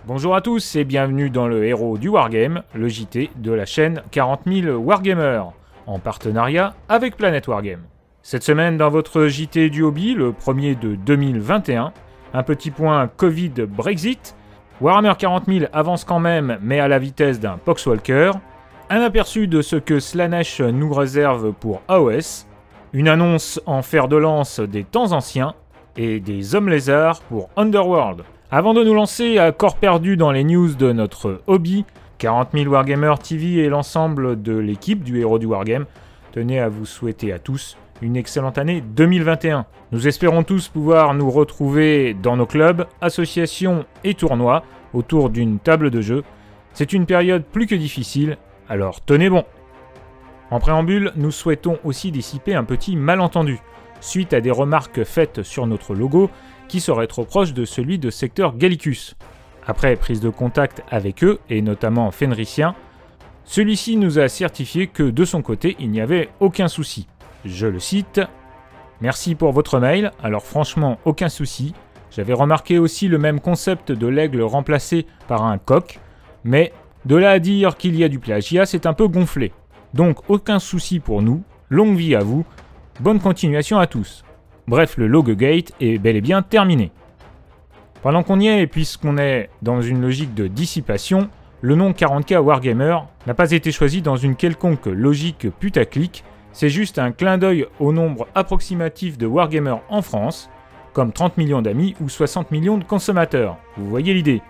Bonjour à tous et bienvenue dans le héros du Wargame, le JT de la chaîne 40 000 Wargamers, en partenariat avec Planète Wargame. Cette semaine dans votre JT du hobby, le premier de 2021, un petit point Covid-Brexit, Warhammer 40 000 avance quand même mais à la vitesse d'un Poxwalker, un aperçu de ce que Slaanesh nous réserve pour AOS, une annonce en fer de lance des temps anciens et des hommes lézards pour Underworld. Avant de nous lancer à corps perdu dans les news de notre hobby, 40 000 Wargamers TV et l'ensemble de l'équipe du héros du Wargame tenaient à vous souhaiter à tous une excellente année 2021. Nous espérons tous pouvoir nous retrouver dans nos clubs, associations et tournois autour d'une table de jeu. C'est une période plus que difficile, alors tenez bon. En préambule, nous souhaitons aussi dissiper un petit malentendu, suite à des remarques faites sur notre logo qui serait trop proche de celui de secteur Gallicus. Après prise de contact avec eux, et notamment Fenricien, celui-ci nous a certifié que de son côté, il n'y avait aucun souci. Je le cite, « Merci pour votre mail, alors franchement, aucun souci. J'avais remarqué aussi le même concept de l'aigle remplacé par un coq, mais de là à dire qu'il y a du plagiat, c'est un peu gonflé. Donc aucun souci pour nous, longue vie à vous, bonne continuation à tous. » Bref, le Logogate est bel et bien terminé. Pendant qu'on y est, et puisqu'on est dans une logique de dissipation, le nom 40K Wargamer n'a pas été choisi dans une quelconque logique putaclic, c'est juste un clin d'œil au nombre approximatif de Wargamers en France, comme 30 millions d'amis ou 60 millions de consommateurs. Vous voyez l'idée.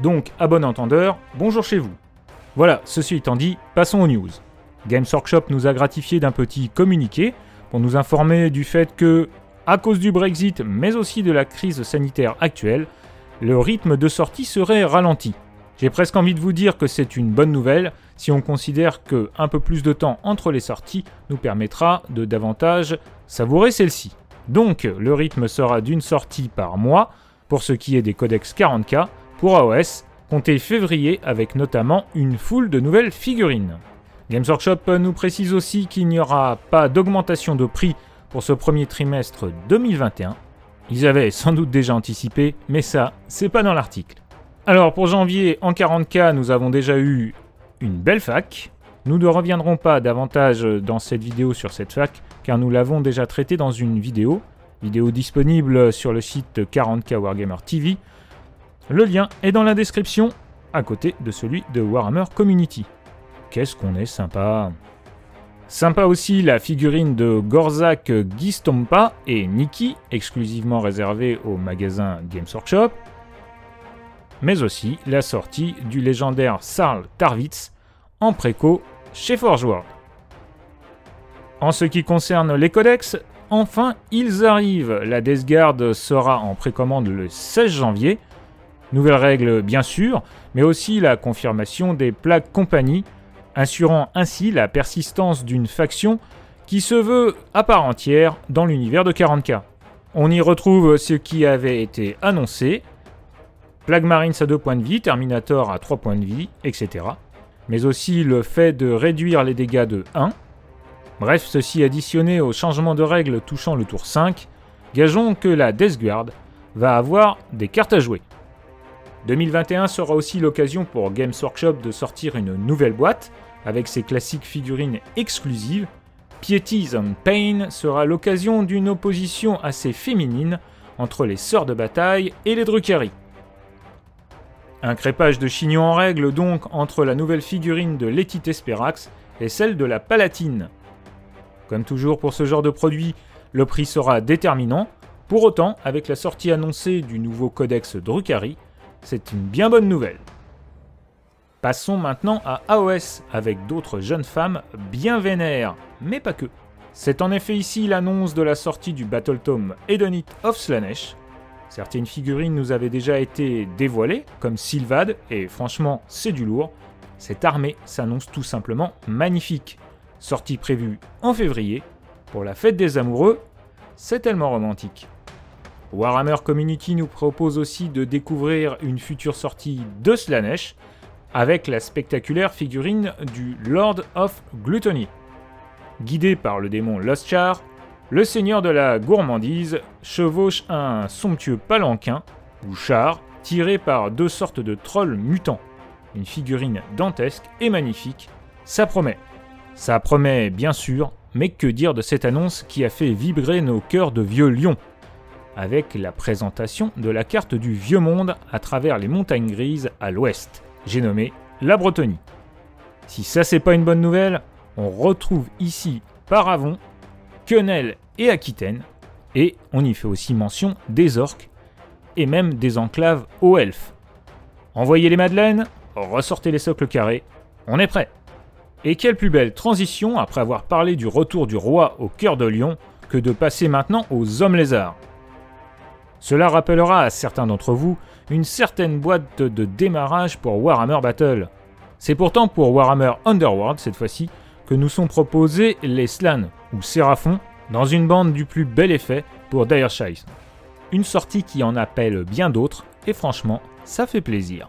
Donc, à bon entendeur, bonjour chez vous. Voilà, ceci étant dit, passons aux news. Games Workshop nous a gratifié d'un petit communiqué pour nous informer du fait que, à cause du Brexit, mais aussi de la crise sanitaire actuelle, le rythme de sortie serait ralenti. J'ai presque envie de vous dire que c'est une bonne nouvelle si on considère que un peu plus de temps entre les sorties nous permettra de davantage savourer celle-ci. Donc, le rythme sera d'une sortie par mois pour ce qui est des codex 40K pour AOS, compté février avec notamment une foule de nouvelles figurines. Games Workshop nous précise aussi qu'il n'y aura pas d'augmentation de prix pour ce premier trimestre 2021. Ils avaient sans doute déjà anticipé, mais ça, c'est pas dans l'article. Alors pour janvier, en 40K, nous avons déjà eu une belle fac. Nous ne reviendrons pas davantage dans cette vidéo sur cette fac, car nous l'avons déjà traité dans une vidéo disponible sur le site 40K Wargamer TV. Le lien est dans la description, à côté de celui de Warhammer Community. Qu'est-ce qu'on est sympa! Sympa aussi la figurine de Gorzak Gistompa et Nikki, exclusivement réservée au magasin Games Workshop, mais aussi la sortie du légendaire Sarl Tarwitz en préco chez Forge World. En ce qui concerne les codex, enfin ils arrivent, la Death Guard sera en précommande le 16 janvier, nouvelle règle bien sûr, mais aussi la confirmation des plaques compagnie, assurant ainsi la persistance d'une faction qui se veut à part entière dans l'univers de 40K. On y retrouve ce qui avait été annoncé, Plague Marines à 2 points de vie, Terminator à 3 points de vie, etc. Mais aussi le fait de réduire les dégâts de 1. Bref, ceci additionné au changement de règles touchant le tour 5, gageons que la Death Guard va avoir des cartes à jouer. 2021 sera aussi l'occasion pour Games Workshop de sortir une nouvelle boîte avec ses classiques figurines exclusives. Pieties and Pain sera l'occasion d'une opposition assez féminine entre les sœurs de bataille et les Drukhari. Un crépage de chignon en règle donc entre la nouvelle figurine de Letty Tesperax et celle de la Palatine. Comme toujours pour ce genre de produit, le prix sera déterminant. Pour autant, avec la sortie annoncée du nouveau codex Drukhari, c'est une bien bonne nouvelle. Passons maintenant à AOS, avec d'autres jeunes femmes bien vénères, mais pas que. C'est en effet ici l'annonce de la sortie du Battletome Hedonite of Slaanesh. Certaines figurines nous avaient déjà été dévoilées, comme Sylvad, et franchement c'est du lourd. Cette armée s'annonce tout simplement magnifique. Sortie prévue en février, pour la fête des amoureux, c'est tellement romantique. Warhammer Community nous propose aussi de découvrir une future sortie de Slaanesh, avec la spectaculaire figurine du Lord of Gluttony. Guidé par le démon Lostchar, le seigneur de la gourmandise chevauche un somptueux palanquin, ou char, tiré par deux sortes de trolls mutants. Une figurine dantesque et magnifique, ça promet. Ça promet bien sûr, mais que dire de cette annonce qui a fait vibrer nos cœurs de vieux lions, avec la présentation de la carte du Vieux Monde à travers les montagnes grises à l'ouest, j'ai nommé la Bretonie. Si ça c'est pas une bonne nouvelle, on retrouve ici Paravon, Quenelle et Aquitaine, et on y fait aussi mention des orques, et même des enclaves aux elfes. Envoyez les madeleines, ressortez les socles carrés, on est prêt. Et quelle plus belle transition après avoir parlé du retour du roi au cœur de lion que de passer maintenant aux hommes lézards. Cela rappellera à certains d'entre vous une certaine boîte de démarrage pour Warhammer Battle. C'est pourtant pour Warhammer Underworld cette fois-ci que nous sont proposés les Slann ou Séraphons dans une bande du plus bel effet pour Dire Straits. Une sortie qui en appelle bien d'autres et franchement ça fait plaisir.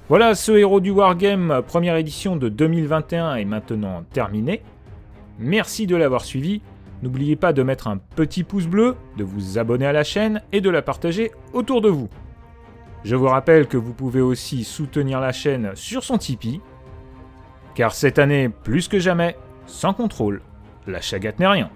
Voilà, ce héros du Wargame, première édition de 2021 est maintenant terminé. Merci de l'avoir suivi. N'oubliez pas de mettre un petit pouce bleu, de vous abonner à la chaîne et de la partager autour de vous. Je vous rappelle que vous pouvez aussi soutenir la chaîne sur son Tipeee. Car cette année, plus que jamais, sans contrôle, la chagate n'est rien.